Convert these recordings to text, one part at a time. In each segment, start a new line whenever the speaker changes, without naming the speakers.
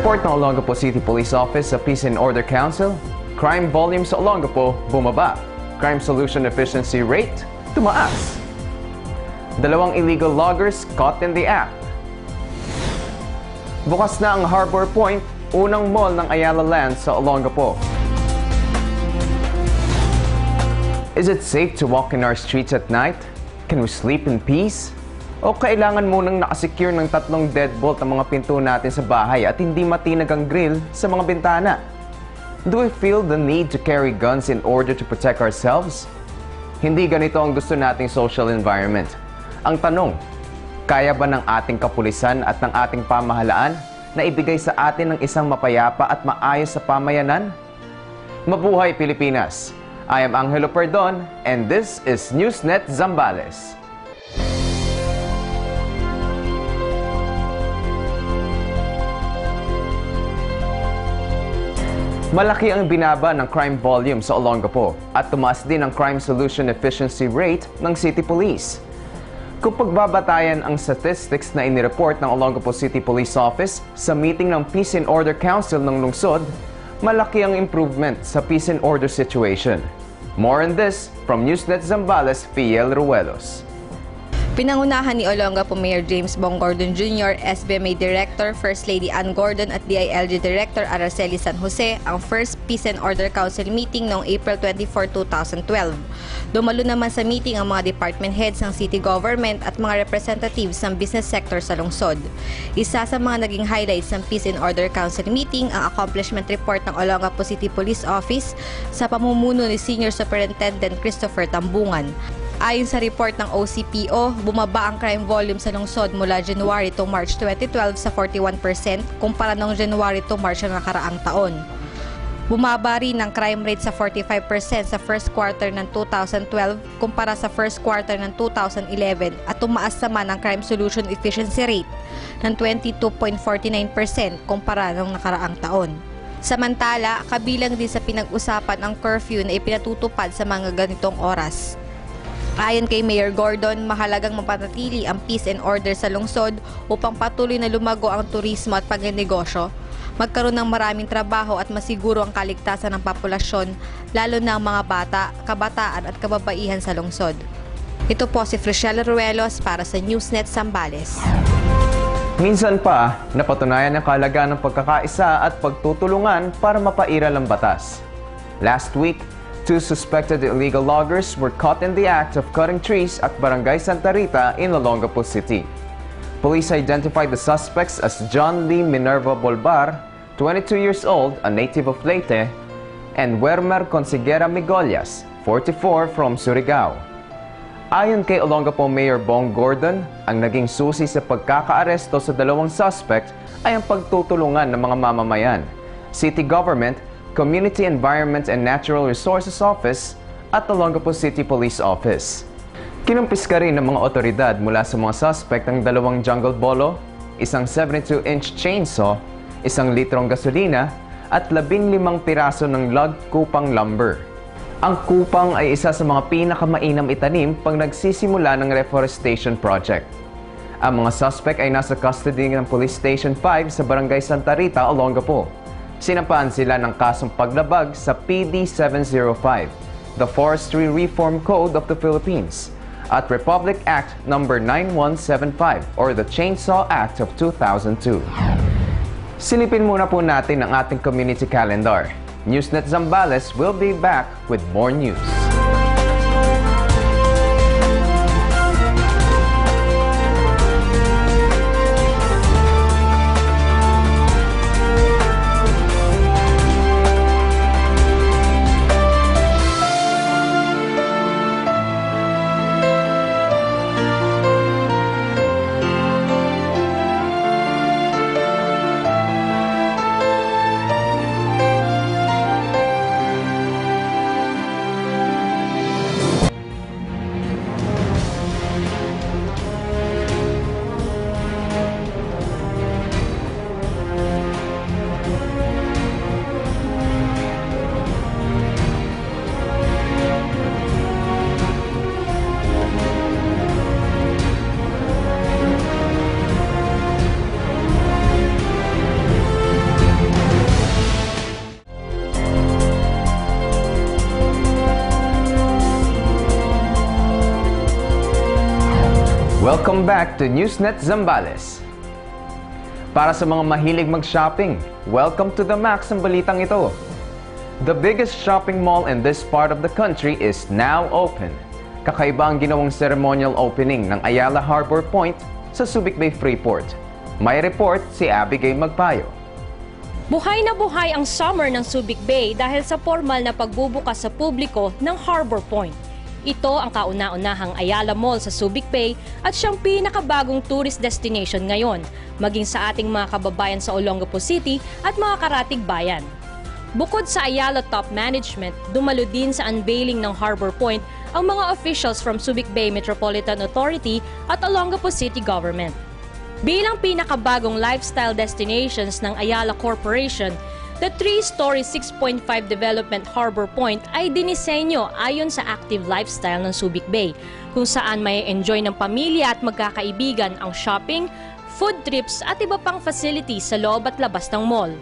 Report ng Olongapo City Police Office sa Peace and Order Council, crime volume sa Olongapo bumaba. Crime solution efficiency rate tumaas. Dalawang illegal loggers caught in the act. Bukas na ang Harbor Point, unang mall ng Ayala Land sa Olongapo. Is it safe to walk in our streets at night? Can we sleep in peace? O kailangan munang nakasecure ng 3 deadbolt ang mga pinto natin sa bahay at hindi matinag ang grill sa mga bintana? Do we feel the need to carry guns in order to protect ourselves? Hindi ganito ang gusto nating social environment. Ang tanong, kaya ba ng ating kapulisan at ng ating pamahalaan na ibigay sa atin ng isang mapayapa at maayos sa pamayanan? Mabuhay Pilipinas! I am Angelo Perdon and this is Newsnet Zambales. Malaki ang binaba ng crime volume sa Olongapo at tumaas din ang crime solution efficiency rate ng City Police. Kung pagbabatayan ang statistics na inireport ng Olongapo City Police Office sa meeting ng Peace and Order Council ng lungsod, malaki ang improvement sa peace and order situation. More on this from Newsnet Zambales, Fiel Ruelos.
Pinangunahan ni Olongapo Mayor James Bong Gordon Jr., SBMA Director First Lady Ann Gordon at DILG Director Araceli San Jose ang first Peace and Order Council meeting noong April 24, 2012. Dumalo naman sa meeting ang mga department heads ng city government at mga representatives ng business sector sa lungsod. Isa sa mga naging highlights ng Peace and Order Council meeting ang accomplishment report ng Olongapo City Police Office sa pamumuno ni Senior Superintendent Christopher Tambungan. Ayon sa report ng OCPO, bumaba ang crime volume sa lungsod mula January to March 2012 sa 41% kumpara noong January to March ng nakaraang taon. Bumaba rin ang crime rate sa 45% sa first quarter ng 2012 kumpara sa first quarter ng 2011 at tumaas naman ang crime solution efficiency rate ng 22.49% kumpara noong nakaraang taon. Samantala, kabilang din sa pinag-usapan ang curfew na ipinatutupad sa mga ganitong oras. Ayon kay Mayor Gordon, mahalagang mapanatili ang peace and order sa lungsod upang patuloy na lumago ang turismo at pagnenegosyo, magkaroon ng maraming trabaho at masiguro ang kaligtasan ng populasyon, lalo na ang mga bata, kabataan at kababaihan sa lungsod. Ito po si Frishel Ruelos para sa Newsnet Zambales.
Minsan pa, napatunayan ang kahalagaan ng pagkakaisa at pagtutulungan para mapairal ang batas. Last week, 2 suspected illegal loggers were caught in the act of cutting trees at Barangay Santa Rita in Olongapo City. Police identified the suspects as John Lee Minerva Bolbar, 22 years old, a native of Leyte, and Wermer Consiguera Migollas, 44, from Surigao. Ayon kay Olongapo Mayor Bong Gordon, ang naging susi sa pagkakaaresto sa dalawang suspect ay ang pagtutulungan ng mga mamamayan, city government, Community Environment and Natural Resources Office at Olongapo City Police Office. Kinumpiska rin ng mga otoridad mula sa mga suspect ang 2 jungle bolo, isang 72-inch chainsaw, 1 litrong gasolina at 15 piraso ng log kupang lumber. Ang kupang ay isa sa mga pinakamainam itanim pag nagsisimula ng reforestation project. Ang mga suspect ay nasa custody ng Police Station 5 sa Barangay Santa Rita, Olongapo. Sinampahan sila ng kasong paglabag sa PD 705, the Forestry Reform Code of the Philippines, at Republic Act No. 9175 or the Chainsaw Act of 2002. Silipin muna po natin ang ating community calendar. Newsnet Zambales will be back with more news. Welcome back to Newsnet Zambales. Para sa mga mahilig mag-shopping, welcome to the Max ang balitang ito. The biggest shopping mall in this part of the country is now open. Kakaiba ang ginawang ceremonial opening ng Ayala Harbor Point sa Subic Bay Freeport. May report si Abigail Magpayo.
Buhay na buhay ang summer ng Subic Bay dahil sa formal na pagbubukas sa publiko ng Harbor Point. Ito ang kauna-unahang Ayala Mall sa Subic Bay at siyang pinakabagong tourist destination ngayon, maging sa ating mga kababayan sa Olongapo City at mga karatig bayan. Bukod sa Ayala top management, dumalo din sa unveiling ng Harbor Point ang mga officials from Subic Bay Metropolitan Authority at Olongapo City Government. Bilang pinakabagong lifestyle destinations ng Ayala Corporation, the 3-story 6.5 development Harbor Point ay dinisenyo ayon sa active lifestyle ng Subic Bay, kung saan may enjoy ng pamilya at magkakaibigan ang shopping, food trips at iba pang facilities sa loob at labas ng mall.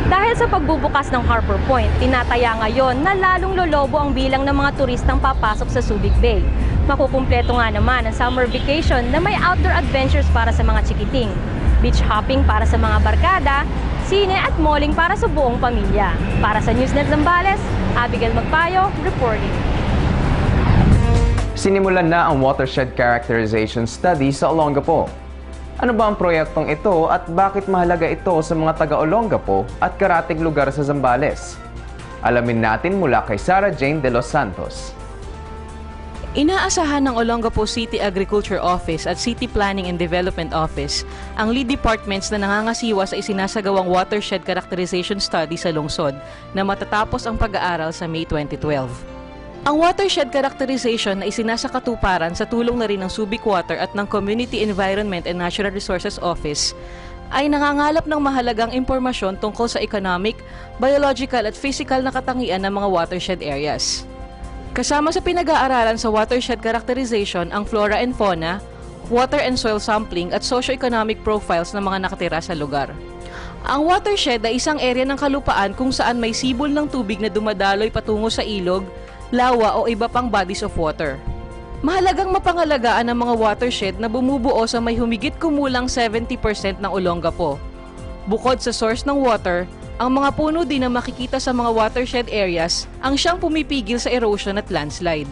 Dahil sa pagbubukas ng Harbor Point, tinataya ngayon na lalong lolobo ang bilang ng mga turistang papasok sa Subic Bay. Makukumpleto nga naman ang summer vacation na may outdoor adventures para sa mga chikiting, beach hopping para sa mga barkada, sine at malling para sa buong pamilya. Para sa Newsnet Zambales, Abigail Magpayo, reporting.
Sinimulan na ang Watershed Characterization Study sa Olongapo. Ano ba ang proyektong ito at bakit mahalaga ito sa mga taga-Olongapo at karatig lugar sa Zambales? Alamin natin mula kay Sarah Jane de los Santos.
Inaasahan ng Olongapo City Agriculture Office at City Planning and Development Office ang lead departments na nangangasiwa sa isinasagawang Watershed Characterization Study sa lungsod na matatapos ang pag-aaral sa May 2012. Ang Watershed Characterization ay isinasakatuparan sa tulong na rin ng Subic Water at ng Community Environment and Natural Resources Office ay nangangalap ng mahalagang impormasyon tungkol sa economic, biological at physical na katangian ng mga watershed areas. Kasama sa pinag-aaralan sa Watershed Characterization ang flora and fauna, water and soil sampling at socio-economic profiles ng mga nakatira sa lugar. Ang watershed ay isang area ng kalupaan kung saan may sibol ng tubig na dumadaloy patungo sa ilog, lawa o iba pang bodies of water. Mahalagang mapangalagaan ang mga watershed na bumubuo sa may humigit kumulang 70% ng Olongapo. Bukod sa source ng water, ang mga puno din na makikita sa mga watershed areas ang siyang pumipigil sa erosion at landslide.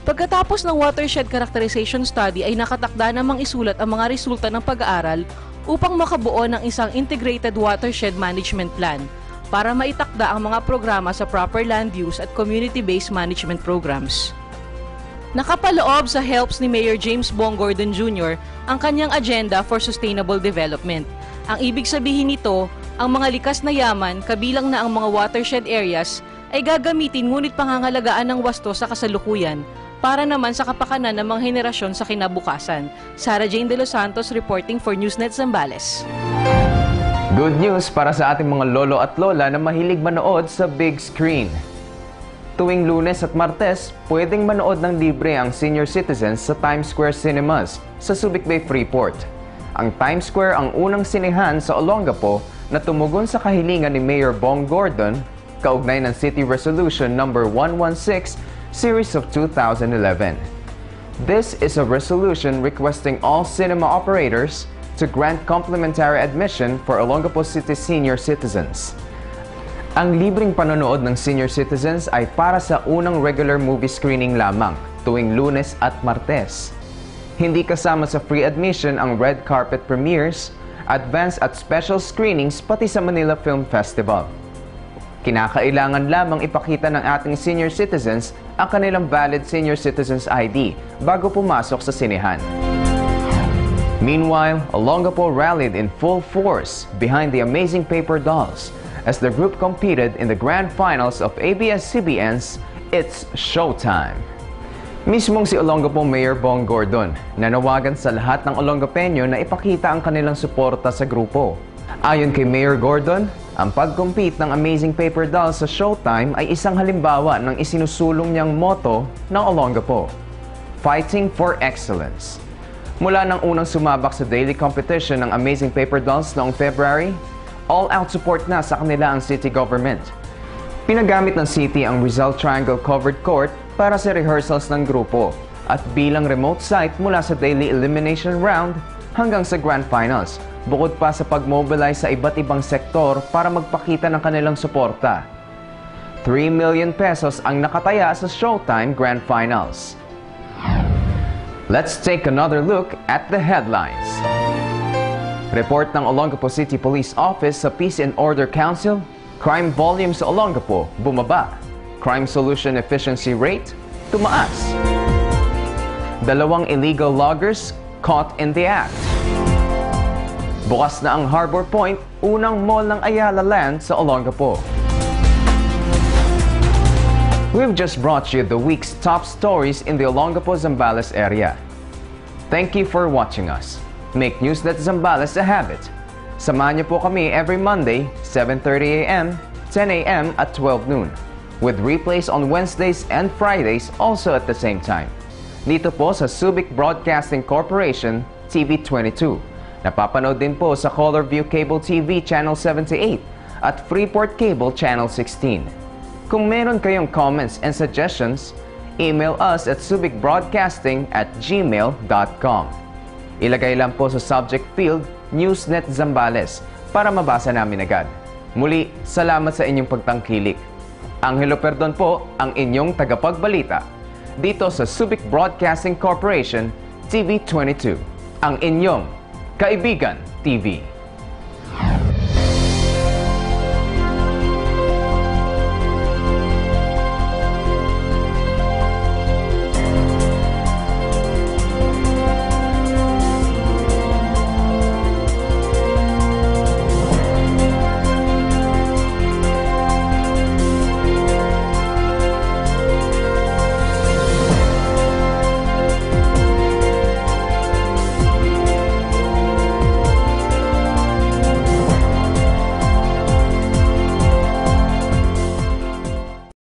Pagkatapos ng Watershed Characterization Study ay nakatakda namang isulat ang mga resulta ng pag-aaral upang makabuo ng isang Integrated Watershed Management Plan para maitakda ang mga programa sa proper land use at community-based management programs. Nakapaloob sa helps ni Mayor James Bong Gordon Jr. ang kanyang agenda for sustainable development. Ang ibig sabihin nito, ang mga likas na yaman, kabilang na ang mga watershed areas, ay gagamitin ngunit pangangalagaan ng wasto sa kasalukuyan para naman sa kapakanan ng mga henerasyon sa kinabukasan. Sarah Jane de los Santos reporting for Newsnet Zambales.
Good news para sa ating mga lolo at lola na mahilig manood sa big screen. Tuwing Lunes at Martes, pwedeng manood ng libre ang senior citizens sa Times Square Cinemas sa Subic Bay Freeport. Ang Times Square ang unang sinehan sa Olongapo na tumugon sa kahilingan ni Mayor Bong Gordon kaugnay ng City Resolution No. 116 Series of 2011. This is a resolution requesting all cinema operators to grant complimentary admission for Olongapo City senior citizens. Ang libreng panonood ng senior citizens ay para sa unang regular movie screening lamang tuwing Lunes at Martes. Hindi kasama sa free admission ang red carpet premieres, advance at special screenings pati sa Manila Film Festival. Kinakailangan lamang ipakita ng ating senior citizens ang kanilang valid senior citizens ID bago pumasok sa sinehan. Meanwhile, Olongapo rallied in full force behind the Amazing Paper Dolls as the group competed in the grand finals of ABS-CBN's It's Showtime. Mismong si Olongapo Mayor Bong Gordon nanawagan sa lahat ng Olongapeño na ipakita ang kanilang suporta sa grupo. Ayon kay Mayor Gordon, ang pag-compete ng Amazing Paper Dolls sa Showtime ay isang halimbawa ng isinusulong niyang motto ng Olongapo, Fighting for Excellence. Mula nang unang sumabak sa daily competition ng Amazing Paper Dolls noong February, all-out support na sa kanila ang city government. Pinagamit ng city ang Rizal Triangle Covered Court para sa rehearsals ng grupo at bilang remote site mula sa daily elimination round hanggang sa Grand Finals, bukod pa sa pag-mobilize sa iba't ibang sektor para magpakita ng kanilang suporta. 3 million pesos ang nakataya sa Showtime Grand Finals. Let's take another look at the headlines. Report ng Olongapo City Police Office sa Peace and Order Council, crime volume sa Olongapo bumaba. Crime solution efficiency rate tumaas. 2 illegal loggers caught in the act. Bukas na ang Harbor Point, unang mall ng Ayala Land sa Olongapo. We've just brought you the week's top stories in the Olongapo-Zambales area. Thank you for watching us. Make Newsnet Zambales a habit. Samahan niyo po kami every Monday, 7:30 a.m., 10 a.m. at 12 noon, with replays on Wednesdays and Fridays also at the same time. Dito po sa Subic Broadcasting Corporation, TV22. Napapanood din po sa Colorview Cable TV Channel 78 at Freeport Cable Channel 16. Kung meron kayong comments and suggestions, email us at subicbroadcasting@gmail.com. Ilagay lang po sa subject field Newsnet Zambales para mabasa namin agad. Muli, salamat sa inyong pagtangkilik. Angelo Perdon po ang inyong tagapagbalita dito sa Subic Broadcasting Corporation TV22, ang inyong Kaibigan TV.